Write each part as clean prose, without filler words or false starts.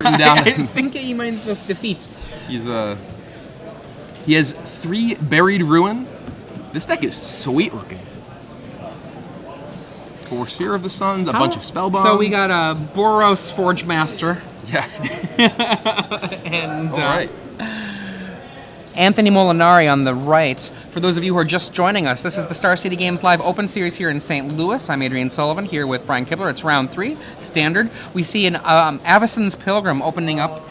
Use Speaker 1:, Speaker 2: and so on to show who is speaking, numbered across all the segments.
Speaker 1: written down.
Speaker 2: I think he means the defeats.
Speaker 1: He has 3 Buried Ruin. This deck is sweet looking. 4 Sphere of the Suns, a bunch of spell bombs.
Speaker 2: So we got a Boros Forge Master.
Speaker 1: Yeah.
Speaker 2: And
Speaker 1: All right.
Speaker 2: Anthony Molinari on the right. For those of you who are just joining us, this is the Star City Games Live Open Series here in St. Louis. I'm Adrian Sullivan here with Brian Kibler. It's round 3, standard. We see an Avacyn's Pilgrim opening up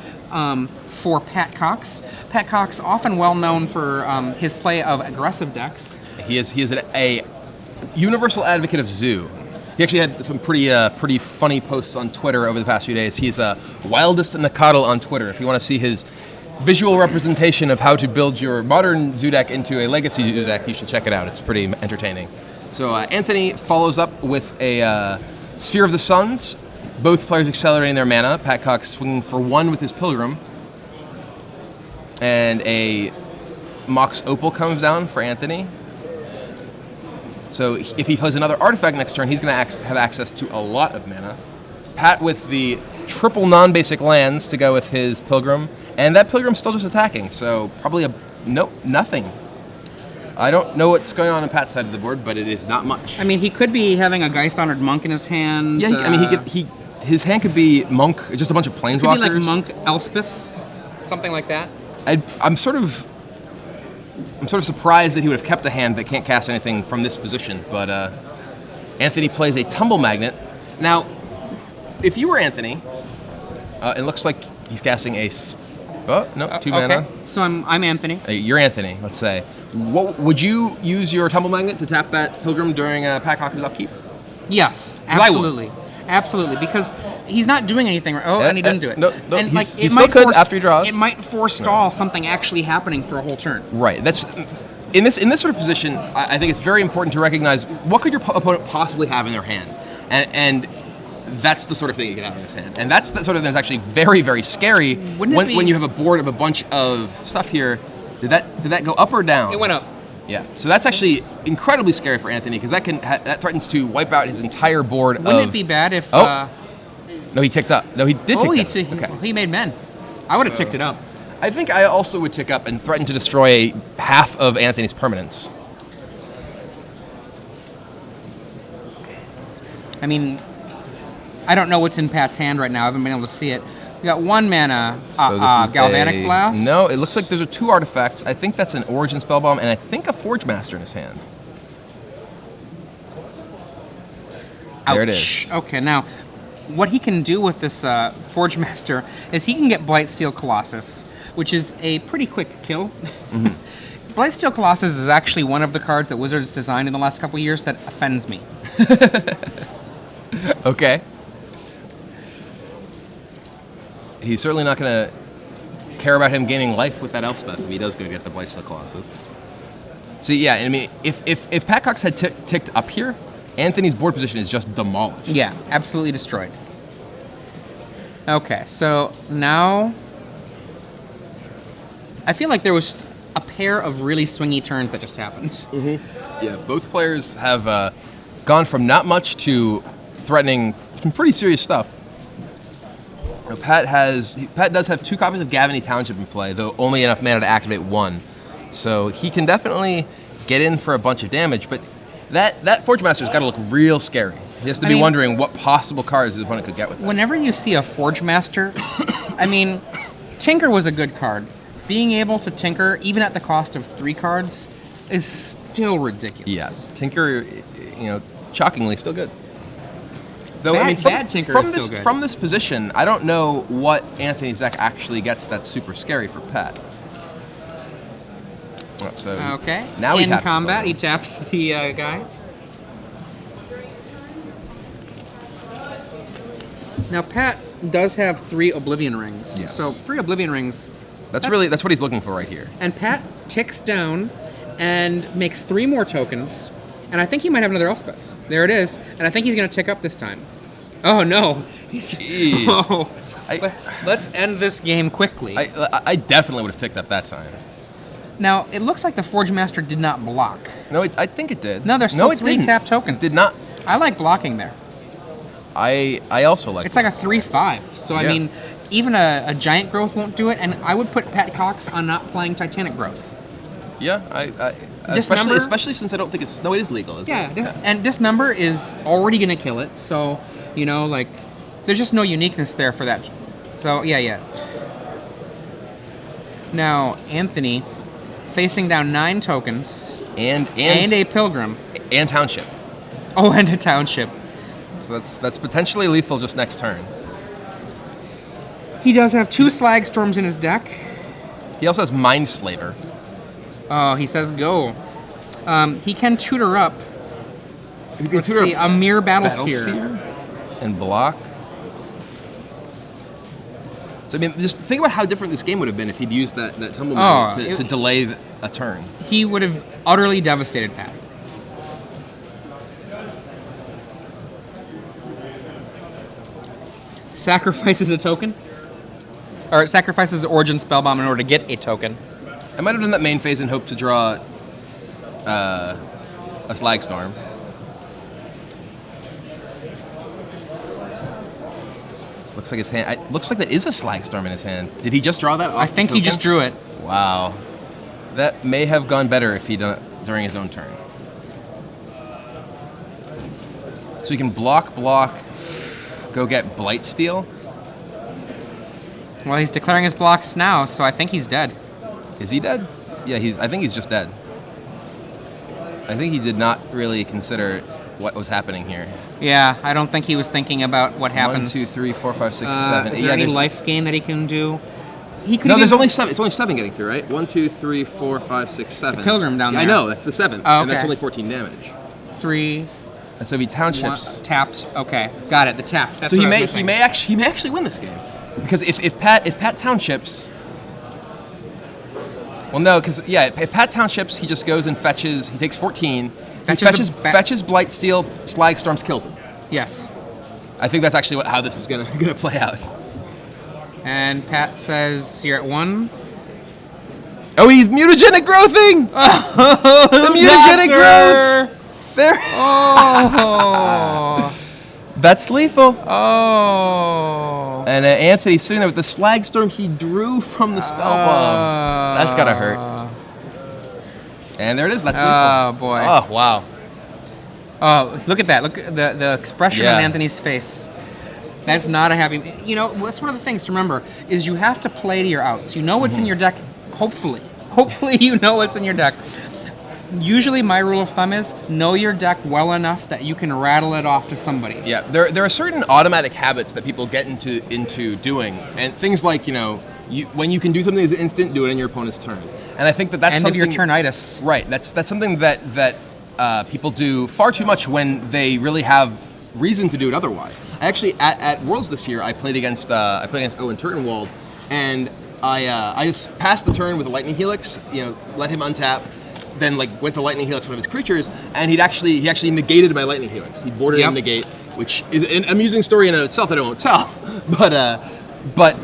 Speaker 2: for Pat Cox. Pat Cox, often well known for his play of aggressive decks.
Speaker 1: He is a universal advocate of Zoo. He actually had some pretty funny posts on Twitter over the past few days. He's Wildest Nakadal on Twitter. If you want to see his visual representation of how to build your modern Zoo deck into a legacy Zoo deck, you should check it out. It's pretty entertaining. So Anthony follows up with a Sphere of the Suns. Both players accelerating their mana. Pat Cox swinging for 1 with his Pilgrim. And a Mox Opal comes down for Anthony. So if he plays another artifact next turn, he's going to have access to a lot of mana. Pat with the triple non-basic lands to go with his Pilgrim. And that Pilgrim's still just attacking, so probably nothing. I don't know what's going on Pat's side of the board, but it is not much.
Speaker 2: I mean, he could be having a Geist Honored Monk in his hand.
Speaker 1: Yeah, his hand could be Monk, just a bunch of Planeswalkers.
Speaker 2: Could be like Monk Elspeth, something like that.
Speaker 1: I'm sort of surprised that he would have kept a hand that can't cast anything from this position, but Anthony plays a Tumble Magnet. Now, if you were Anthony, it looks like he's casting a... Oh, no, 2 mana.
Speaker 2: Okay. So I'm Anthony.
Speaker 1: You're Anthony, let's say. Would you use your Tumble Magnet to tap that Pilgrim during Pat Cox's upkeep?
Speaker 2: Yes, absolutely. Absolutely, because he's not doing anything. And he didn't do it.
Speaker 1: No,
Speaker 2: and
Speaker 1: he still could after he draws.
Speaker 2: It might forestall something actually happening for a whole turn.
Speaker 1: Right. That's in this sort of position. I think it's very important to recognize what could your opponent possibly have in their hand, and that's the sort of thing you can have in his hand. And that's the sort of thing that's actually very, very scary when you have a board of a bunch of stuff here. Did that go up or down?
Speaker 2: It went up.
Speaker 1: Yeah. So that's actually incredibly scary for Anthony because that threatens to wipe out his entire board.
Speaker 2: Wouldn't it be bad if...
Speaker 1: No, he ticked up. No, he did tick up.
Speaker 2: Okay. He made men. I would have ticked it up.
Speaker 1: I think I also would tick up and threaten to destroy half of Anthony's permanents.
Speaker 2: I mean, I don't know what's in Pat's hand right now. I haven't been able to see it. We got 1 mana Galvanic Blast.
Speaker 1: No, it looks like there's 2 artifacts. I think that's an Origin Spellbomb, and I think a Forge Master in his hand.
Speaker 2: Ouch.
Speaker 1: There it is.
Speaker 2: Okay, now, what he can do with this Forge Master is he can get Blightsteel Colossus, which is a pretty quick kill. Mm-hmm. Blightsteel Colossus is actually one of the cards that Wizards designed in the last couple of years that offends me.
Speaker 1: Okay. He's certainly not going to care about him gaining life with that Elspeth if he does go get the Blightsteel Colossus. So yeah, I mean, if Pat Cox had ticked up here, Anthony's board position is just demolished.
Speaker 2: Yeah, absolutely destroyed. Okay, so now I feel like there was a pair of really swingy turns that just happened.
Speaker 1: Mm-hmm. Yeah, both players have gone from not much to threatening some pretty serious stuff. Pat does have 2 copies of Gavany Township in play, though only enough mana to activate 1. So he can definitely get in for a bunch of damage, but that Forge Master's got to look real scary. He has to be wondering what possible cards his opponent could get with it.
Speaker 2: Whenever you see a Forge Master, I mean, Tinker was a good card. Being able to Tinker, even at the cost of 3 cards, is still ridiculous.
Speaker 1: Yeah, Tinker, shockingly still good. Though,
Speaker 2: bad Tinker is still good.
Speaker 1: From this position, I don't know what Anthony's deck actually gets that's super scary for Pat. Oh, so
Speaker 2: okay.
Speaker 1: Now
Speaker 2: in combat, he taps the guy. Now Pat does have 3 Oblivion Rings.
Speaker 1: Yes.
Speaker 2: So 3 Oblivion Rings.
Speaker 1: That's what he's looking for right here.
Speaker 2: And Pat ticks down and makes 3 more tokens, and I think he might have another Elspeth. There it is, and I think he's going to tick up this time. Oh no!
Speaker 1: Jeez.
Speaker 2: Oh. Let's end this game quickly.
Speaker 1: I definitely would have ticked up that time.
Speaker 2: Now, it looks like the Forge Master did not block.
Speaker 1: No, I think it did.
Speaker 2: No, there's still 3 tap tokens.
Speaker 1: It did not.
Speaker 2: I like blocking there.
Speaker 1: I also like
Speaker 2: it's like a 3/5. So, I mean, even a giant growth won't do it, and I would put Pat Cox on not playing Titanic growth.
Speaker 1: Yeah, especially since I don't think it is legal. Is
Speaker 2: Yeah,
Speaker 1: it?
Speaker 2: and Dismember is already going to kill it, so, you know, like, there's just no uniqueness there for that. So, yeah. Now, Anthony, facing down 9 tokens, and a Pilgrim.
Speaker 1: And Township.
Speaker 2: Oh, and a Township.
Speaker 1: So that's potentially lethal just next turn.
Speaker 2: He does have 2 Slag Storms in his deck.
Speaker 1: He also has Mindslaver.
Speaker 2: Oh, he says go. He can tutor up. Let's
Speaker 1: tutor
Speaker 2: see,
Speaker 1: up
Speaker 2: a Mere Battlesphere.
Speaker 1: And block. So, I mean, just think about how different this game would have been if he'd used that Tumble Move to delay a turn.
Speaker 2: He would have utterly devastated Pat. Sacrifices a token? Or sacrifices the Origin Spellbomb in order to get a token.
Speaker 1: I might have done that main phase and hoped to draw a Slag Storm. Looks like his hand. Looks like that is a Slag Storm in his hand. Did he just draw that?
Speaker 2: I think he just drew it.
Speaker 1: Wow, that may have gone better if he done it during his own turn. So he can block, go get Blightsteel.
Speaker 2: Well, he's declaring his blocks now, so I think he's dead.
Speaker 1: Is he dead? Yeah, I think he's just dead. I think he did not really consider what was happening here.
Speaker 2: Yeah, I don't think he was thinking about what happened.
Speaker 1: 1, 2, 3, 4, 5, 6, 7.
Speaker 2: Is there any life gain that he can do? He could.
Speaker 1: No, there's only 7. It's only 7 getting through, right? 1, 2, 3, 4, 5, 6, 7.
Speaker 2: The Pilgrim down there.
Speaker 1: I know, that's the 7.
Speaker 2: Oh, okay.
Speaker 1: And that's only 14 damage.
Speaker 2: 3.
Speaker 1: And so it'd be Townships.
Speaker 2: Tapped. Okay, got it. The tapped. That's
Speaker 1: so
Speaker 2: what
Speaker 1: he may actually win this game, because if Pat Townships. Well, no, because if Pat Townships, he just goes and fetches. He takes 14. Fetches Blightsteel, Slag Storms, kills him.
Speaker 2: Yes.
Speaker 1: I think that's actually how this is gonna play out.
Speaker 2: And Pat says you're at 1.
Speaker 1: Oh, he's mutagenic growthing! The mutagenic growth! There.
Speaker 2: Oh.
Speaker 1: That's lethal.
Speaker 2: Oh.
Speaker 1: And Anthony sitting there with the Slag Storm he drew from the Spellbomb. That's gotta hurt. And there it is. That's lethal.
Speaker 2: Oh, boy.
Speaker 1: Oh, wow.
Speaker 2: Oh, look at that. Look at the expression on Anthony's face. That's not a happy... You know, that's one of the things to remember, is you have to play to your outs. You know what's in your deck, hopefully. Hopefully you know what's in your deck. Usually my rule of thumb is, know your deck well enough that you can rattle it off to somebody. Yeah,
Speaker 1: there are certain automatic habits that people get into doing, and things like, when you can do something as instant, do it in your opponent's turn. And I think that's
Speaker 2: end of your turnitis.
Speaker 1: Right. That's something that people do far too much when they really have reason to do it otherwise. I actually at Worlds this year I played against Owen Turtenwald, and I just passed the turn with a Lightning Helix. Let him untap. Then went to Lightning Helix one of his creatures, and he actually negated my Lightning Helix. He boarded in negate, which is an amusing story in itself that I won't tell. But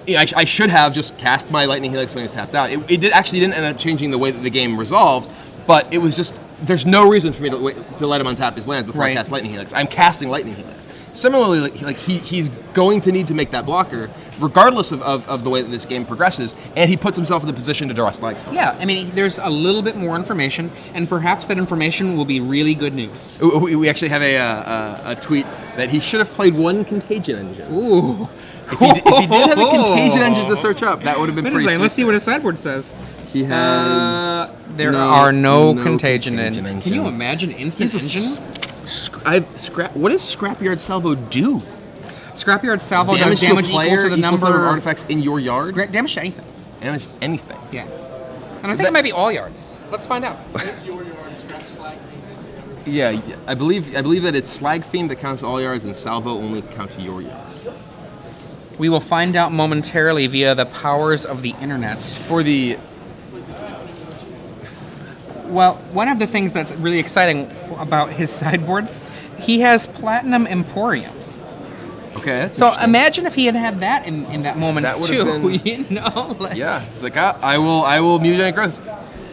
Speaker 1: I should have just cast my Lightning Helix when he was tapped out. It didn't end up changing the way that the game resolved, but it was just, there's no reason for me to let him untap his lands before I cast Lightning Helix. I'm casting Lightning Helix. Similarly, he's going to need to make that blocker, regardless of the way that this game progresses, and he puts himself in the position to draw a Slag Storm. Yeah, I mean, there's a little bit more information, and perhaps that information will be really good news. We actually have a tweet that he should have played 1 Contagion Engine. Ooh. If he did have a Contagion Engine to search up, that would have been pretty sweet.
Speaker 2: Let's see what his sideboard says.
Speaker 1: He has...
Speaker 2: there are no Contagion Engines. Can you imagine Instant Engine?
Speaker 1: What does Scrapyard Salvo do?
Speaker 2: Scrapyard Salvo does damage equal to the number
Speaker 1: of artifacts in your yard?
Speaker 2: Damage to anything.
Speaker 1: Damage to anything.
Speaker 2: Yeah. And I think it might be all yards. Let's find out.
Speaker 3: It's your yard, scrap slag.
Speaker 1: Yeah, I believe that it's Slag Fiend that counts all yards, and Salvo only counts your yard.
Speaker 2: We will find out momentarily via the powers of the internet.
Speaker 1: For the...
Speaker 2: Well, one of the things that's really exciting about his sideboard, he has Platinum Emporium.
Speaker 1: Okay.
Speaker 2: So imagine if he had that in that moment
Speaker 1: that
Speaker 2: too.
Speaker 1: Been, yeah, it's like I will Mutagenic Growth.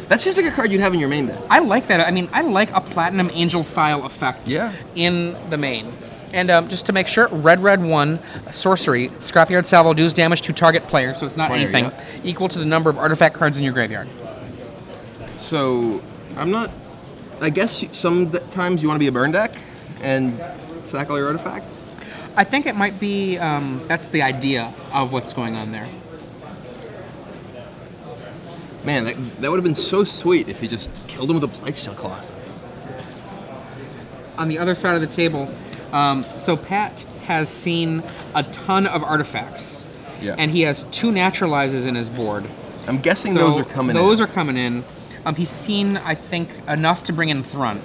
Speaker 1: That seems like a card you'd have in your main deck.
Speaker 2: I like that. I mean, I like a Platinum Angel style effect. In the main. And just to make sure, red 1, sorcery, Scrapyard Salvo deals damage to target player, so it's not anything, equal to the number of artifact cards in your graveyard.
Speaker 1: So, I guess sometimes you want to be a burn deck and sack all your artifacts?
Speaker 2: I think it might be, that's the idea of what's going on there.
Speaker 1: Man, that would have been so sweet if he just killed him with a Blightsteel Colossus.
Speaker 2: On the other side of the table, so Pat has seen a ton of artifacts.
Speaker 1: Yeah.
Speaker 2: And he has 2 naturalizes in his board.
Speaker 1: I'm guessing
Speaker 2: So
Speaker 1: those are coming in.
Speaker 2: Those are coming in. He's seen, I think, enough to bring in Thrun.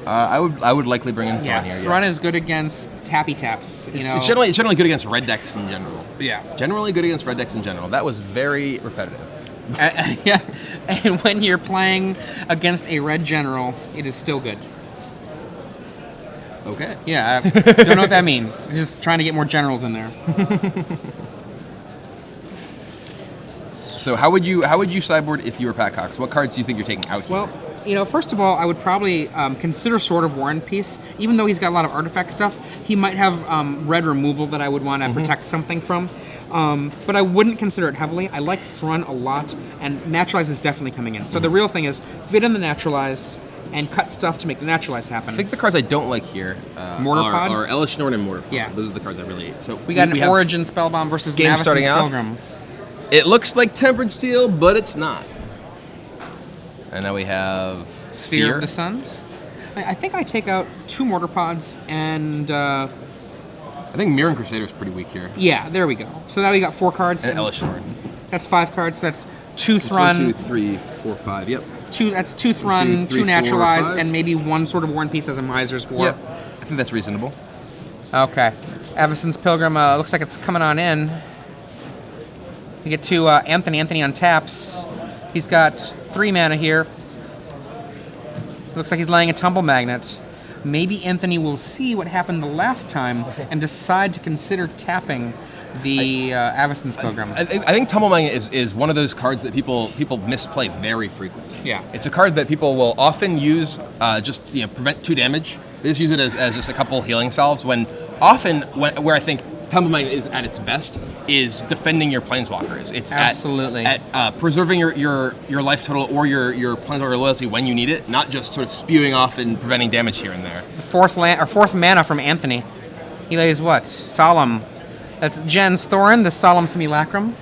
Speaker 1: I would likely bring in Thrun here.
Speaker 2: Thrun is good against tappy taps.
Speaker 1: It's generally good against red decks in general.
Speaker 2: Yeah.
Speaker 1: Generally good against red decks in general. That was very repetitive.
Speaker 2: Yeah. And when you're playing against a red general, it is still good.
Speaker 1: Okay.
Speaker 2: Yeah, I don't know what that means. Just trying to get more generals in there.
Speaker 1: So how would you sideboard if you were Pat Cox? What cards do you think you're taking out here?
Speaker 2: Well, first of all, I would probably consider Sword of War and Peace. Even though he's got a lot of artifact stuff, he might have red removal that I would want to protect something from. But I wouldn't consider it heavily. I like Thrun a lot, and Naturalize is definitely coming in. So the real thing is fit in the Naturalize and cut stuff to make the Naturalize happen.
Speaker 1: I think the cards I don't like here
Speaker 2: Mortarpod?
Speaker 1: are Elish Norn and Mortarpod.
Speaker 2: Yeah.
Speaker 1: Those are the cards I really hate. So
Speaker 2: we got an Origin Spellbomb versus
Speaker 1: game
Speaker 2: Navason's
Speaker 1: starting out.
Speaker 2: Pilgrim.
Speaker 1: It looks like Tempered Steel, but it's not. And now we have
Speaker 2: Sphere of the Suns. I think I take out 2 Mortarpods and...
Speaker 1: I think Mirren Crusader is pretty weak here.
Speaker 2: Yeah, there we go. So now we got 4 cards.
Speaker 1: And Elish Norn.
Speaker 2: That's 5 cards. That's 2 Thrun.
Speaker 1: 1, 2, 3, 4, 5. Yep.
Speaker 2: That's 2 Thrun,
Speaker 1: 1, 2, 3,
Speaker 2: 2 Naturalize,
Speaker 1: 4, 5.
Speaker 2: and maybe 1 Sword of War and Peace as a Miser's War.
Speaker 1: Yep. I think that's reasonable.
Speaker 2: Okay. Avacyn's Pilgrim looks like it's coming on in. We get to Anthony on taps. He's got 3 mana here. Looks like he's laying a Tumble Magnet. Maybe Anthony will see what happened the last time and decide to consider tapping the Avacyn's Pilgrim.
Speaker 1: I think Tumble Magnet is one of those cards that people misplay very frequently.
Speaker 2: Yeah.
Speaker 1: It's a card that people will often use just prevent 2 damage. They just use it as just a couple healing salves. Where I think Tumble Magnet is at its best is defending your planeswalkers. It's
Speaker 2: absolutely
Speaker 1: at preserving your life total or your planeswalker loyalty when you need it, not just sort of spewing off and preventing damage here and there.
Speaker 2: The fourth mana from Anthony. He lays what? Solemn. That's Jen's Thorin, the Solemn Simulacrum.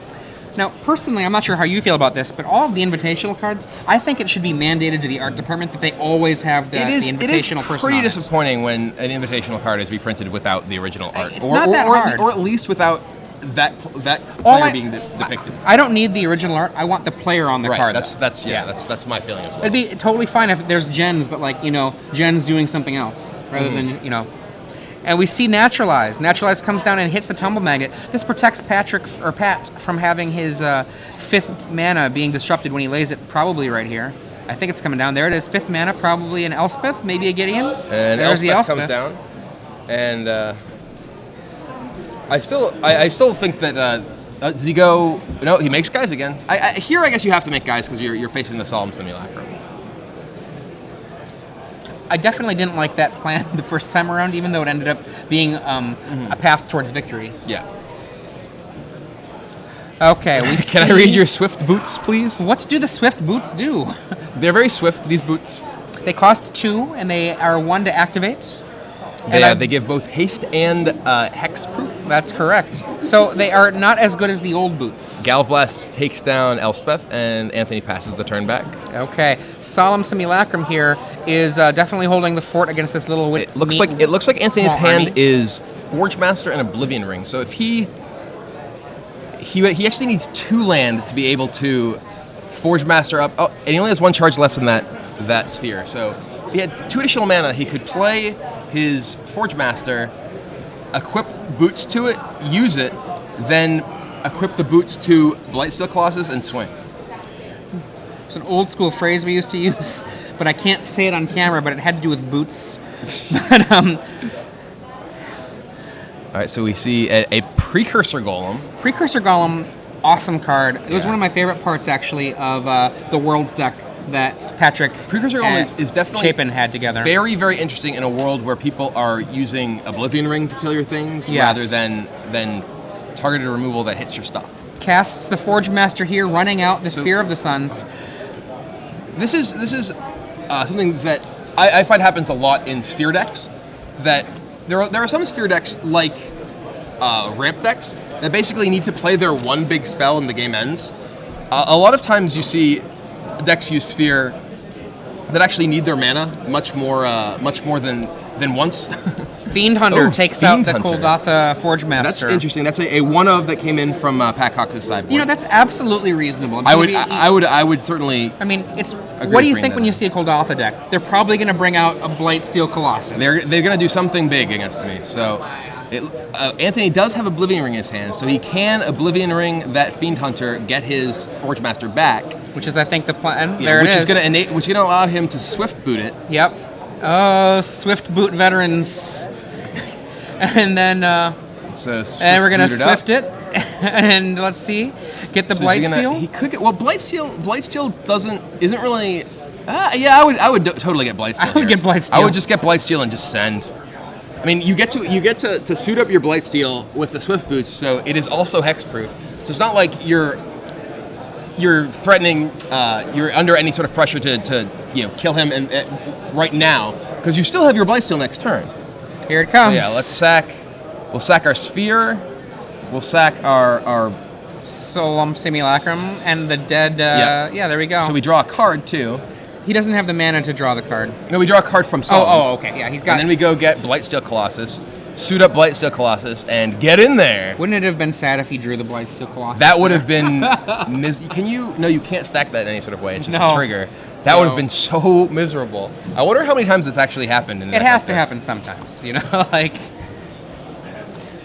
Speaker 2: Now, personally, I'm not sure how you feel about this, but all of the invitational cards, I think it should be mandated to the art department that they always have the invitational person.
Speaker 1: It is pretty disappointing when an invitational card is reprinted without the original art,
Speaker 2: it's not that hard.
Speaker 1: or at least without that player being depicted.
Speaker 2: I don't need the original art. I want the player on the card.
Speaker 1: That's my feeling as well.
Speaker 2: It'd be totally fine if there's Jens, but Jens doing something else rather than And we see Naturalize. Naturalize comes down and hits the Tumble Magnet. This protects Pat from having his 5th mana being disrupted when he lays it, probably right here. I think it's coming down. There it is, 5th mana, probably an Elspeth, maybe a Gideon.
Speaker 1: And
Speaker 2: there's
Speaker 1: Elspeth comes down. And I still think that does he go? No, he makes guys again. Here, I guess you have to make guys because you're facing the Solemn Simulacrum.
Speaker 2: I definitely didn't like that plan the first time around, even though it ended up being a path towards victory.
Speaker 1: Yeah.
Speaker 2: Okay, we see...
Speaker 1: Can I read your Swift Boots, please?
Speaker 2: What do the Swift Boots do?
Speaker 1: They're very swift, these boots.
Speaker 2: They cost 2, and they are 1 to activate.
Speaker 1: They give both haste and hexproof.
Speaker 2: That's correct. So they are not as good as the old boots.
Speaker 1: Galvblast takes down Elspeth, and Anthony passes the turn back.
Speaker 2: Okay. Solemn Simulacrum here is definitely holding the fort against this little...
Speaker 1: It looks like Anthony's hand is Forge Master and Oblivion Ring. So if he actually needs 2 land to be able to Forge Master up. Oh, and he only has 1 charge left in that sphere. So if he had 2 additional mana, he could play his Forge Master, equip boots to it, use it, then equip the boots to Blightsteel Colossus and swing.
Speaker 2: It's an old school phrase we used to use, but I can't say it on camera, but it had to do with boots. But,
Speaker 1: all right, so we see a Precursor Golem.
Speaker 2: Precursor Golem, awesome card. It was one of my favorite parts, actually, of the Worlds deck that Patrick
Speaker 1: Precursor Golem is definitely
Speaker 2: Chapin had together.
Speaker 1: very, very interesting in a world where people are using Oblivion Ring to kill your things
Speaker 2: Yes.
Speaker 1: rather than targeted removal that hits your stuff.
Speaker 2: Casts the Forge Master here, running out the Sphere of the Suns.
Speaker 1: This is something that I find happens a lot in Sphere decks. That there are some Sphere decks like ramp decks that basically need to play their one big spell and the game ends. A lot of times you see decks use Sphere that actually need their mana much more than once.
Speaker 2: Fiend Hunter
Speaker 1: Oh,
Speaker 2: takes
Speaker 1: Fiend
Speaker 2: out the
Speaker 1: Hunter.
Speaker 2: Koldatha Forge
Speaker 1: That's
Speaker 2: Master.
Speaker 1: interesting. That's a one of that came in from Pat Cox's sideboard.
Speaker 2: You know, that's absolutely reasonable.
Speaker 1: I would certainly.
Speaker 2: I mean, it's.
Speaker 1: Agree
Speaker 2: What do you
Speaker 1: with
Speaker 2: think
Speaker 1: that
Speaker 2: when you
Speaker 1: up.
Speaker 2: see a Koldatha deck? They're probably going to bring out a Blightsteel Colossus.
Speaker 1: They're going to do something big against me. So, Anthony does have Oblivion Ring in his hand, so he can Oblivion Ring that Fiend Hunter, get his Forge Master back.
Speaker 2: Which is, I think, the plan.
Speaker 1: Yeah,
Speaker 2: There
Speaker 1: which
Speaker 2: it
Speaker 1: is
Speaker 2: is.
Speaker 1: going to which is going to allow him to Swift Boot it.
Speaker 2: Yep. Swift Boot Veterans. And then,
Speaker 1: So
Speaker 2: and we're going to
Speaker 1: boot up.
Speaker 2: Swift it. And let's see. Get the
Speaker 1: So is he gonna-
Speaker 2: Blightsteel.
Speaker 1: He could get Blightsteel isn't really. Yeah, I would totally get Blightsteel.
Speaker 2: I would
Speaker 1: here.
Speaker 2: get Blightsteel.
Speaker 1: I would just get Blightsteel and just send. I mean, you get to suit up your Blightsteel with the Swift Boots, so it is also hexproof. So it's not like you're threatening, you're under any sort of pressure to kill him right now because you still have your Blightsteel next turn.
Speaker 2: Here it
Speaker 1: So
Speaker 2: comes.
Speaker 1: yeah, let's sack. We'll sack our Sphere. We'll sack our.
Speaker 2: Solemn Simulacrum and the dead. Yeah, there we go.
Speaker 1: So we draw a card too.
Speaker 2: He doesn't have the mana to draw the card.
Speaker 1: No, we draw a card from Solemn.
Speaker 2: Oh, okay. Yeah, he's got.
Speaker 1: And then we go get Blightsteel Colossus, suit up Blightsteel Colossus, and get in there.
Speaker 2: Wouldn't it have been sad if he drew the Blightsteel Colossus?
Speaker 1: That would have been. Can you? No, you can't stack that in any sort of way. It's just
Speaker 2: No.
Speaker 1: a trigger. That would have been so miserable. I wonder how many times it's actually happened. In
Speaker 2: It has to happen sometimes, like.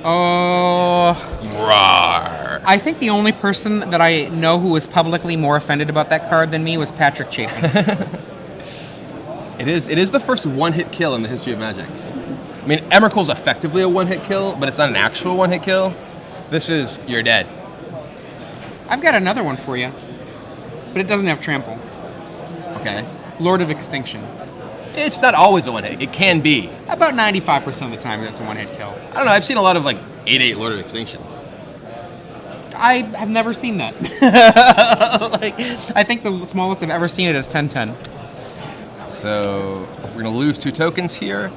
Speaker 2: Oh.
Speaker 1: Rawr.
Speaker 2: I think the only person that I know who was publicly more offended about that card than me was Patrick Chapin.
Speaker 1: It is the first one-hit kill in the history of Magic. I mean, Emrakul's effectively a one-hit kill, but it's not an actual one-hit kill. This is you're dead.
Speaker 2: I've got another one for you, but it doesn't have trample.
Speaker 1: Okay.
Speaker 2: Lord of Extinction.
Speaker 1: It's not always a one-hit. It can be.
Speaker 2: About 95% of the time, that's a one-hit kill.
Speaker 1: I don't know. I've seen a lot of 8/8 Lord of Extinctions.
Speaker 2: I have never seen that. I think the smallest I've ever seen it is 10/10.
Speaker 1: So we're gonna lose 2 tokens here.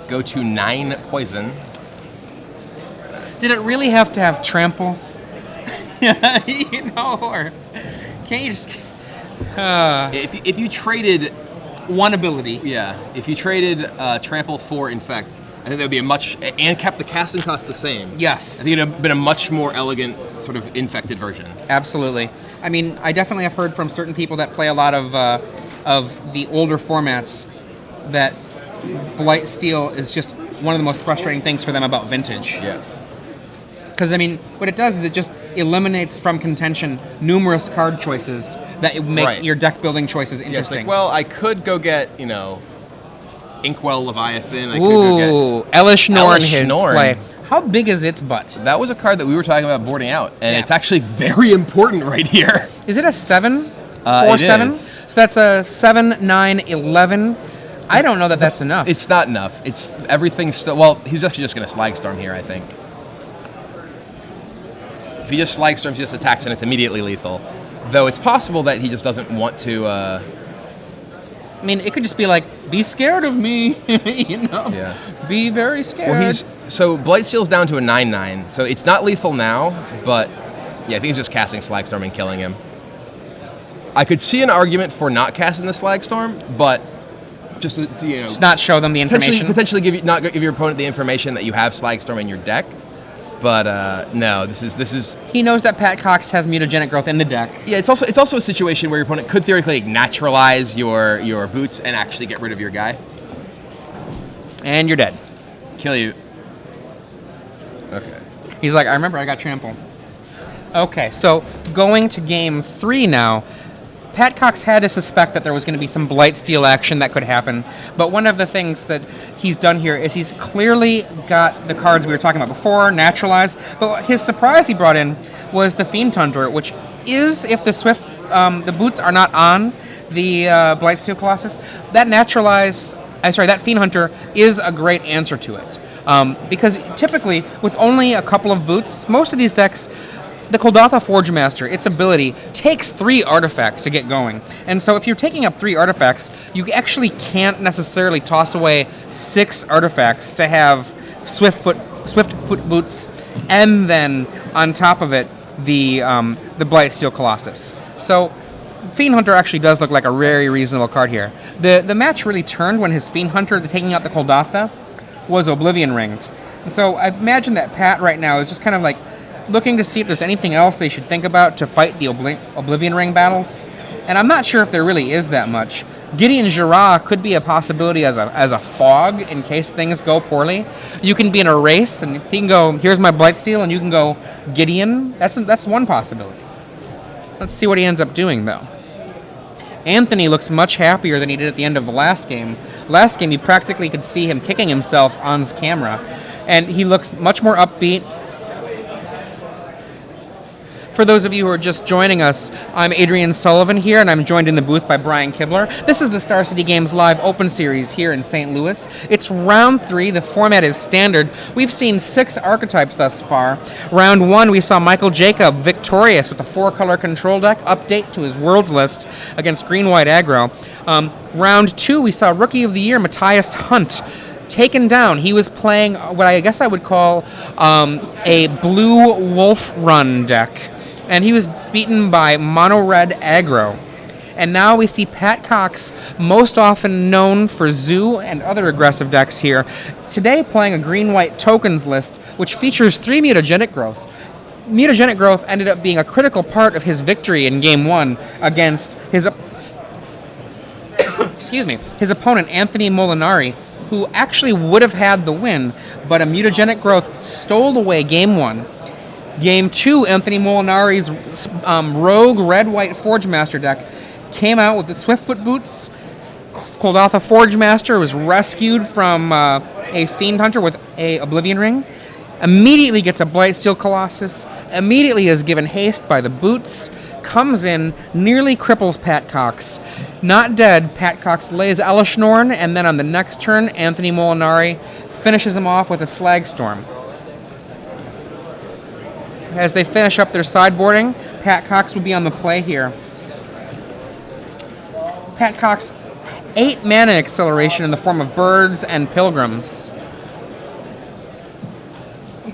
Speaker 1: Go to 9 poison.
Speaker 2: Did it really have to have trample? Or can't you just
Speaker 1: If you traded,
Speaker 2: one ability?
Speaker 1: yeah, if you traded Trample for Infect, I think that would be and kept the casting cost the same.
Speaker 2: Yes.
Speaker 1: I think it'd have been a much more elegant sort of infected version.
Speaker 2: Absolutely. I mean, I definitely have heard from certain people that play a lot of the older formats that Blightsteel is just one of the most frustrating things for them about Vintage.
Speaker 1: Yeah.
Speaker 2: Because, I mean, what it does is it just eliminates from contention numerous card choices that make
Speaker 1: Right.
Speaker 2: your deck building choices
Speaker 1: Yeah, it's
Speaker 2: interesting.
Speaker 1: well, I could go get, Inkwell Leviathan. I could
Speaker 2: Ooh, Elish Norn
Speaker 1: Elish
Speaker 2: hits
Speaker 1: Norn.
Speaker 2: play. How big is its butt?
Speaker 1: That was a card that we were talking about boarding out, and
Speaker 2: Yeah.
Speaker 1: it's actually very important right here.
Speaker 2: Is it a 7?
Speaker 1: It
Speaker 2: 4/7?
Speaker 1: is.
Speaker 2: So that's a 7, 9, 11. I don't know that that's enough.
Speaker 1: It's not enough. It's everything's still. Well, he's actually just going to Slagstorm here, I think. If he just Slagstorms, he just attacks, and it's immediately lethal. Though it's possible that he just doesn't want to.
Speaker 2: I mean, it could just be like, be scared of me,
Speaker 1: Yeah.
Speaker 2: Be very scared.
Speaker 1: Well, so Blightsteel's down to a 9/9, so it's not lethal now, but yeah, I think he's just casting Slagstorm and killing him. I could see an argument for not casting the Slagstorm, but just to
Speaker 2: Just not show them the information.
Speaker 1: potentially not give your opponent the information that you have Slagstorm in your deck. But no, this is
Speaker 2: He knows that Pat Cox has mutagenic growth in the deck.
Speaker 1: yeah. It's also a situation where your opponent could theoretically naturalize your boots and actually get rid of your guy,
Speaker 2: And you're dead.
Speaker 1: kill you. Okay.
Speaker 2: He's like, I remember I got trample. Okay, so going to game 3 now. Pat Cox had to suspect that there was going to be some Blightsteel action that could happen, but one of the things that he's done here is he's clearly got the cards we were talking about before, naturalized, but his surprise he brought in was the Fiend Hunter, which is, if the Swift, the boots are not on, the Blightsteel Colossus, that Fiend Hunter is a great answer to it. Because typically, with only a couple of boots, most of these decks, the Koldatha Forge Master, its ability, takes 3 artifacts to get going. And so if you're taking up 3 artifacts, you actually can't necessarily toss away 6 artifacts to have Swift Foot Boots, and then on top of it, the Blightsteel Colossus. So Fiend Hunter actually does look like a very reasonable card here. The match really turned when his Fiend Hunter, taking out the Koldatha, was Oblivion Ringed. So I imagine that Pat right now is just kind of like looking to see if there's anything else they should think about to fight the Oblivion Ring battles. And I'm not sure if there really is that much. Gideon Jira could be a possibility as a fog in case things go poorly. You can be in a race and he can go, here's my Blightsteel, and you can go Gideon. That's one possibility. Let's see what he ends up doing, though. Anthony looks much happier than he did at the end of the last game. Last game, you practically could see him kicking himself on camera, and he looks much more upbeat. For those of you who are just joining us, I'm Adrian Sullivan here, and I'm joined in the booth by Brian Kibler. This is the Star City Games Live Open Series here in St. Louis. It's round 3. The format is standard. We've seen 6 archetypes thus far. Round 1, we saw Michael Jacob victorious with a 4-color control deck, update to his Worlds list against Green-White Aggro. Round 2, we saw Rookie of the Year Matthias Hunt taken down. He was playing what I guess I would call a blue Wolf Run deck. And he was beaten by Mono Red Aggro. And now we see Pat Cox, most often known for Zoo and other aggressive decks here, today playing a green-white tokens list, which features 3 Mutagenic Growth. Mutagenic Growth ended up being a critical part of his victory in Game 1 against his his opponent, Anthony Molinari, who actually would have had the win, but a Mutagenic Growth stole away Game 1. Game 2, Anthony Molinari's rogue red-white Forge Master deck came out with the Swiftfoot Boots. Koldatha Forge Master was rescued from a Fiend Hunter with a Oblivion Ring. Immediately gets a Blightsteel Colossus. Immediately is given haste by the Boots. Comes in, nearly cripples Pat Cox. Not dead, Pat Cox lays Elishnorn, and then on the next turn, Anthony Molinari finishes him off with a Slag Storm. As they finish up their sideboarding, Pat Cox will be on the play here. Pat Cox, 8 mana acceleration in the form of birds and pilgrims.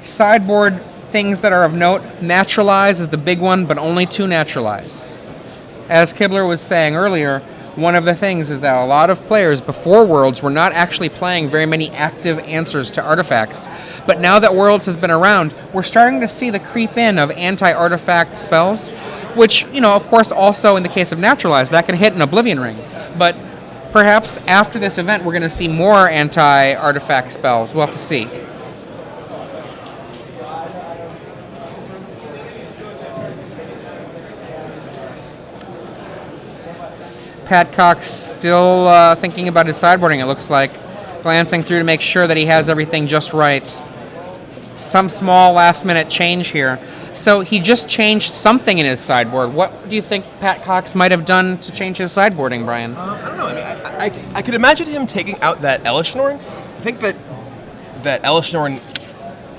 Speaker 2: Sideboard things that are of note. Naturalize is the big one, but only 2 naturalize. As Kibler was saying earlier, one of the things is that a lot of players before Worlds were not actually playing very many active answers to artifacts. But now that Worlds has been around, we're starting to see the creep in of anti-artifact spells, which, of course, also in the case of Naturalize, that can hit an Oblivion Ring. But perhaps after this event, we're going to see more anti-artifact spells. We'll have to see. Pat Cox still thinking about his sideboarding, it looks like. Glancing through to make sure that he has everything just right. Some small last-minute change here. So he just changed something in his sideboard. What do you think Pat Cox might have done to change his sideboarding, Brian?
Speaker 1: I don't know. I mean, I could imagine him taking out that Elishnorn. I think that Elishnorn,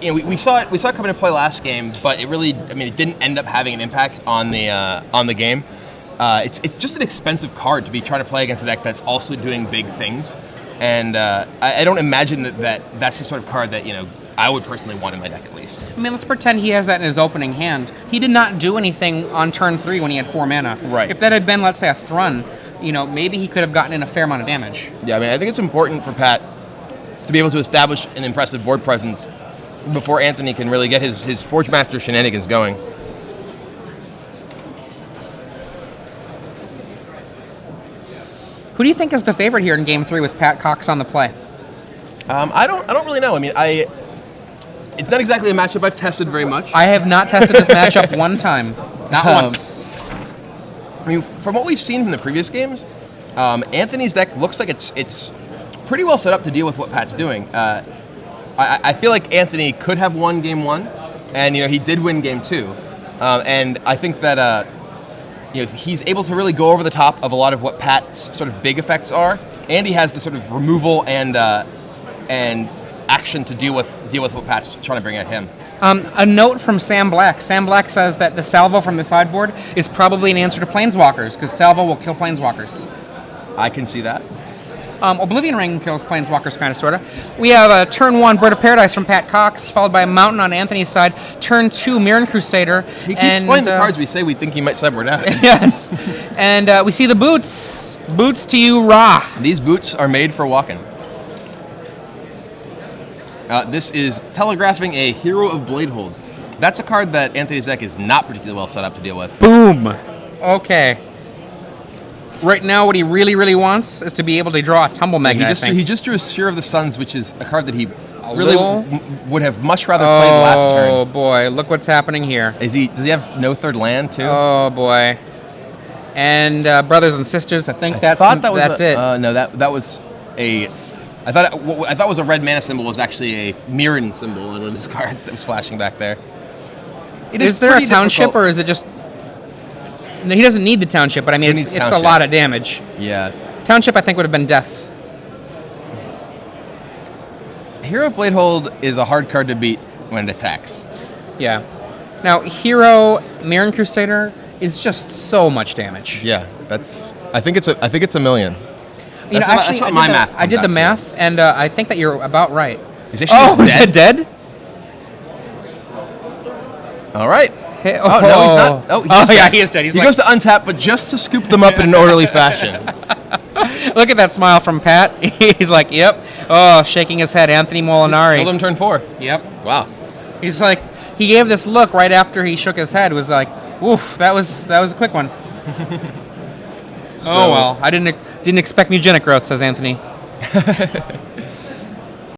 Speaker 1: we saw it come into play last game, but it didn't end up having an impact on the game. It's just an expensive card to be trying to play against a deck that's also doing big things, and I don't imagine that's the sort of card that I would personally want in my deck at least.
Speaker 2: I mean, let's pretend he has that in his opening hand. He did not do anything on turn 3 when he had 4 mana.
Speaker 1: Right.
Speaker 2: If that had been, let's say, a Thrun, maybe he could have gotten in a fair amount of damage.
Speaker 1: Yeah, I think it's important for Pat to be able to establish an impressive board presence before Anthony can really get his Forge Master shenanigans going.
Speaker 2: Who do you think is the favorite here in Game 3 with Pat Cox on the play?
Speaker 1: I don't really know. It's not exactly a matchup I've tested very much.
Speaker 2: I have not tested this matchup one time. Not once.
Speaker 1: From what we've seen from the previous games, Anthony's deck looks like it's pretty well set up to deal with what Pat's doing. I feel like Anthony could have won Game 1, and he did win Game 2. And I think that he's able to really go over the top of a lot of what Pat's sort of big effects are, and he has the sort of removal and action to deal with what Pat's trying to bring at him.
Speaker 2: A note from Sam Black. Sam Black says that the salvo from the sideboard is probably an answer to Planeswalkers, because salvo will kill Planeswalkers.
Speaker 1: I can see that.
Speaker 2: Oblivion Ring kills Planeswalkers, kind of, sort of. We have a turn 1 Bird of Paradise from Pat Cox, followed by a Mountain on Anthony's side. Turn 2 Mirren Crusader.
Speaker 1: He keeps playing the cards we say we think he might sideboard out.
Speaker 2: Yes. And we see the boots. Boots to you, Ra.
Speaker 1: These boots are made for walking. This is telegraphing a Hero of Bladehold. That's a card that Anthony's deck is not particularly well set up to deal with.
Speaker 2: Boom. Okay. Right now, what he really, really wants is to be able to draw a Tumble Magnet,
Speaker 1: He just drew a Sphere of the Suns, which is a card that he
Speaker 2: little?
Speaker 1: would have much rather played last turn.
Speaker 2: Oh, boy. Look what's happening here.
Speaker 1: Does he have no third land, too?
Speaker 2: Oh, boy. And brothers and sisters, I think that's it.
Speaker 1: No, that was a... I thought was a red mana symbol was actually a Mirren symbol on one of his cards that was flashing back there.
Speaker 2: Is there a township, or is it just... No, he doesn't need the township, but I mean, it's a lot of damage.
Speaker 1: Yeah.
Speaker 2: Township, I think, would have been death.
Speaker 1: Hero of Bladehold is a hard card to beat when it attacks.
Speaker 2: Yeah. Now, Hero Mirren Crusader is just so much damage.
Speaker 1: Yeah, I think it's a million.
Speaker 2: That's what
Speaker 1: my math.
Speaker 2: I did the math, and I think that you're about right.
Speaker 1: Is it
Speaker 2: dead? All right.
Speaker 1: Hey, no, he's not.
Speaker 2: Yeah, he is dead.
Speaker 1: He goes to untap, but just to scoop them up in an orderly fashion.
Speaker 2: Look at that smile from Pat. He's like, yep. Oh, shaking his head. Anthony Molinari.
Speaker 1: Killed him turn 4.
Speaker 2: Yep.
Speaker 1: Wow.
Speaker 2: He's like, he gave this look right after he shook his head. It was like, oof, that was a quick one. Oh well, I didn't expect mutagenic growth, says Anthony.